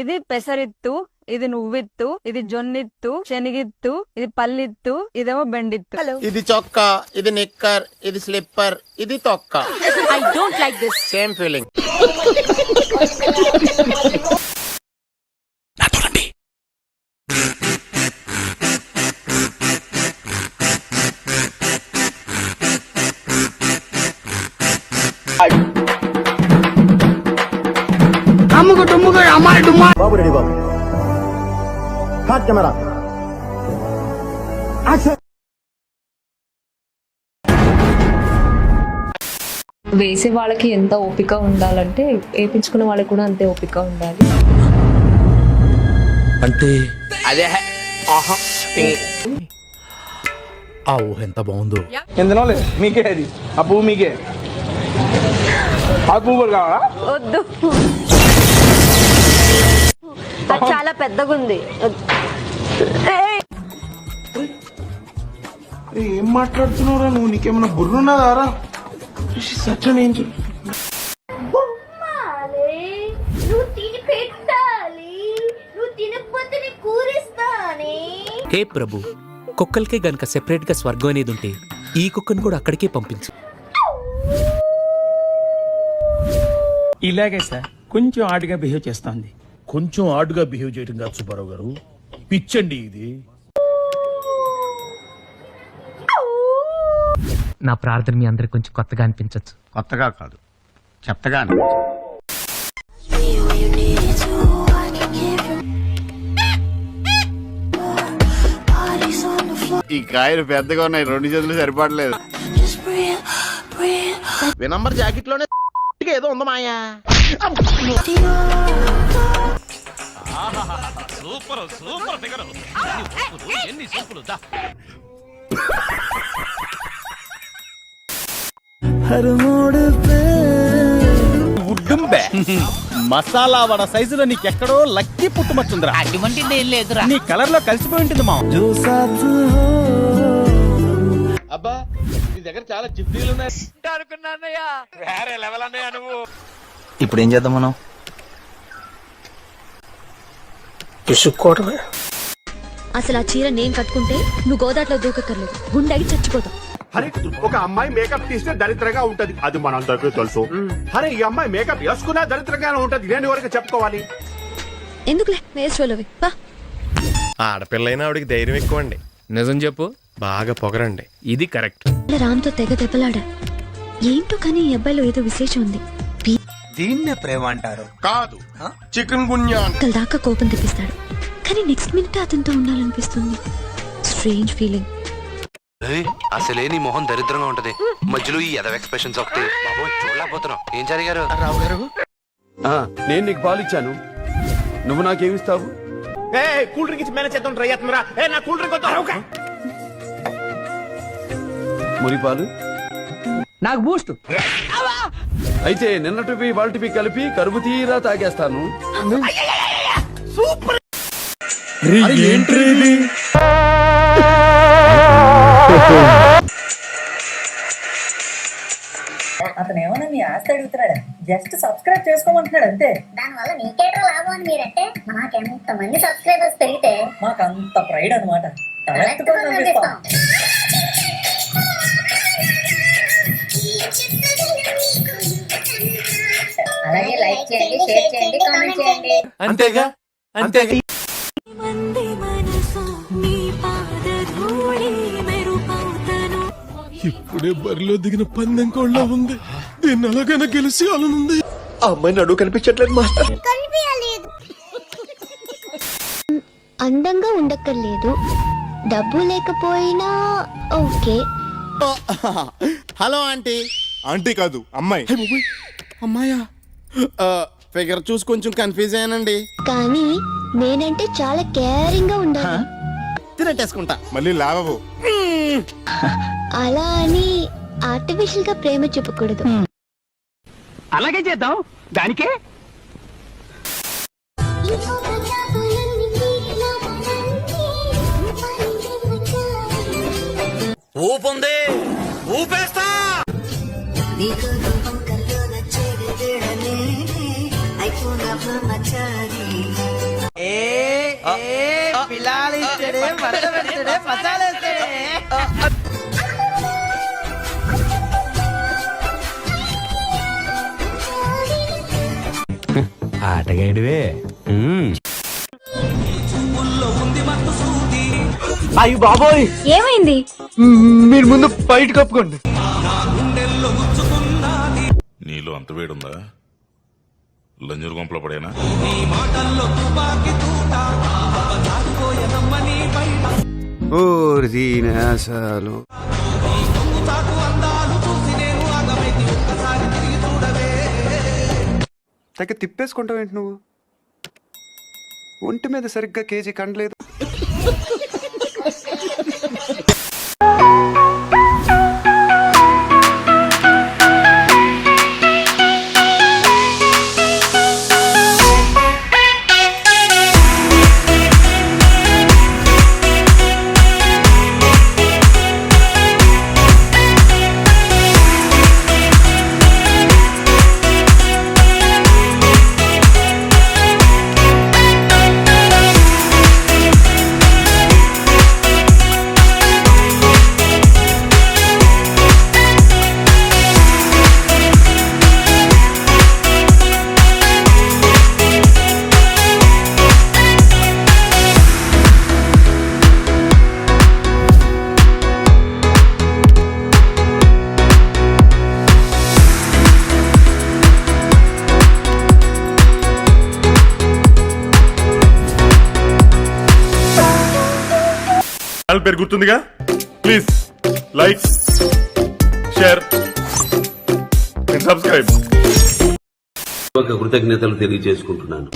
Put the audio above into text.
ఇది పెసరిత్తు, ఇది నువ్విత్తు, ఇది జొన్నిత్తు, శనగిత్తు, ఇది పల్లిత్తు, ఇదేమో బెండిత్తు. ఇది చొక్కా, ఇది నిక్కర్, ఇది స్లిప్పర్, ఇది తొక్క. I don't like this. Same feeling. Babu ready Babu. Hot camera action. వేసే వాళ్ళకి ఎంత ఓపిక ఉండాలంటే వేయించుకునే వాళ్ళకి కూడా అంతే ఓపిక ఉండాలి. అంటే అదే ఆ ఊహ ఎంత బాగుందో. ఎందులో మీకే అది ఆ పువ్వు మీకే ఆ పువ్వు కావాలా? వద్దు, అది చాలా పెద్దగా ఉంది. ఏం మాట్లాడుతున్నావురా నువ్వు? నీకేమన్నా బుర్రున్నదారా? నువ్వు తిని పెట్టాలి, నువ్వు తినకపోతే నీ కూరిస్తానే. హే ప్రభు, కుక్కలకే గనక సెపరేట్ గా స్వర్గం అనేది ఉంటే ఈ కుక్కను కూడా అక్కడికే పంపించు. ఇలాగే సార్ కొంచెం ఆడుగా బిహేవ్ చేస్తోంది. కొంచెం ఆడుగా బిహేవ్ చేయడం కాదు సుబ్బారావు గారు, పిచ్చండి ఇది. నా ప్రార్థన మీ అందరికి కొంచెం కొత్తగా అనిపించచ్చు. కొత్తగా కాదు, చెత్తగా. ఈ కాయలు పెద్దగా ఉన్నాయి, 2 చేతులు సరిపడలేదు. వినంబర్ జాకెట్ లోనే ఏదో ఉందా మాయా. Super super figure. ఎన్ని సూపులు దా. మసాలా వడ సైజులో నీకెక్కడో లక్కీ పుట్టుమచ్చుందిరా. అటువంటిది ఏం లేదురా. నీ కలర్ లో కలిసిపోయి ఉంటుంది మా. అబ్బా నీ దగ్గర చాలా జిప్లీలు ఉన్నాయి అనుకున్నానయ్యా. వేరే లెవెల్ అన్నయ్య నువ్వు. ఇప్పుడు ఏం చేద్దాం మనం? అసలు ఆ చీర నేను కట్టుకుంటే నువ్వు గోదాట్లో దూకక్కర్లేదు, గుండెకి చచ్చిపోతావు. అరే ఒక అమ్మాయి మేకప్ తీస్తే దరిద్రంగా ఉంటది, అది మనందరికీ తెలుసు. అరే ఈ అమ్మాయి మేకప్ వేసుకున్నా దరిద్రంగానే ఉంటది, నేను ఎవరికి చెప్పుకోవాలి? ఎందుకులే వేసుకోలేవి. ఆడపిల్లైనా ఆవిడికి ధైర్యం ఎక్కువ అండి. నిజం చెప్పు. బాగా పొగరండి. ఇది కరెక్ట్. రామ్తో తెగ దెబ్బలాడా. ఏంటో కానీ ఈ అబ్బాయిలో ఏదో విశేషం ఉంది. దీన్నే ప్రేమ అంటారు. కాదు, చికెన్ గున్యా. దాకా కోపం తెప్పిస్తాడు, కానీ నెక్స్ట్ మినిట్ అతనితో ఉండాలనిపిస్తుంది. Strange feeling. అసలే నీ మొహం దరిద్రంగా ఉంటది, మధ్యలో ఈ ఎదవ ఎక్స్ప్రెషన్స్ ఒకటి. బాబోయ్ చూడలేకపోతున్నాం. ఏం జరిగారు? రావు గారు, నేను నీకు పాలు ఇచ్చాను, నువ్వు నాకేమిస్తావు? కూల్ డ్రింక్ ఇచ్చి మేనేజ్ చేద్దాం ట్రై చేస్తున్నారా? నా కూల్ డ్రింక్ వద్దా? మురిపాలు నాకు బూస్ట్. అయితే నిన్నటివి వాళ్ళటివి కలిపి కరువు తీరా తాగేస్తాను. అతను ఏమన్నా నీ ఆస్తి అడుగుతున్నాడా? జస్ట్ సబ్స్క్రైబ్ చేసుకోమంటున్నాడు అంతే. దానివల్ల నీకేట్రా లాభం అని మీరంటే, మాకెంత మంది సబ్స్క్రైబర్స్ పెరిగితే మాకు అంత ప్రైడ్ అనమాట. అలాగే లైక్ చేయండి, షేర్ చేయండి, కామెంట్ చేయండి. అంతేగా అంతేగా. ఇప్పుడే బరిలో దిగిన పందెం కోళ్ళ ఉంది, దీన్ని ఎలాగైనా గెలిచి ఉంది. ఆ అమ్మాయి నడువు కనిపించట్లేదు మాస్టర్. అందంగా ఉండక్కర్లేదు, డబ్బు లేకపోయినా ఓకే. Hello aunty. ఆంటీ కాదు అమ్మాయి. అమ్మాయా? ఫిగర్ చూసి కొంచెం కన్ఫ్యూజ్ అయ్యానండి. కానీ నేనంటే చాలా కేరింగ్ గా ఉండాలి. తినట్టేసుకుంటా మళ్ళీ లావవు. అలా అని ఆర్టిఫిషియల్ గా ప్రేమ చూపకూడదు. అలాగే చేద్దాం. దానికే ఊపుంది, ఊపేస్తా. అయిపోయిన ఆటగాడివే అయ్యి బాబోయ్, ఏమైంది? మీరు ముందు బయట కప్పుకోండి. నీలో అంత వేడుందా లంజూరు గుంపలో పడేనా తగ్గ తిప్పేసుకుంటావు ఏంటి నువ్వు? ఒంటి మీద సరిగ్గా కేజీ కండలేదు. పేరు గుర్తుందిగా, please like share and subscribe. కృతజ్ఞతలు తెలియజేసుకుంటున్నాను.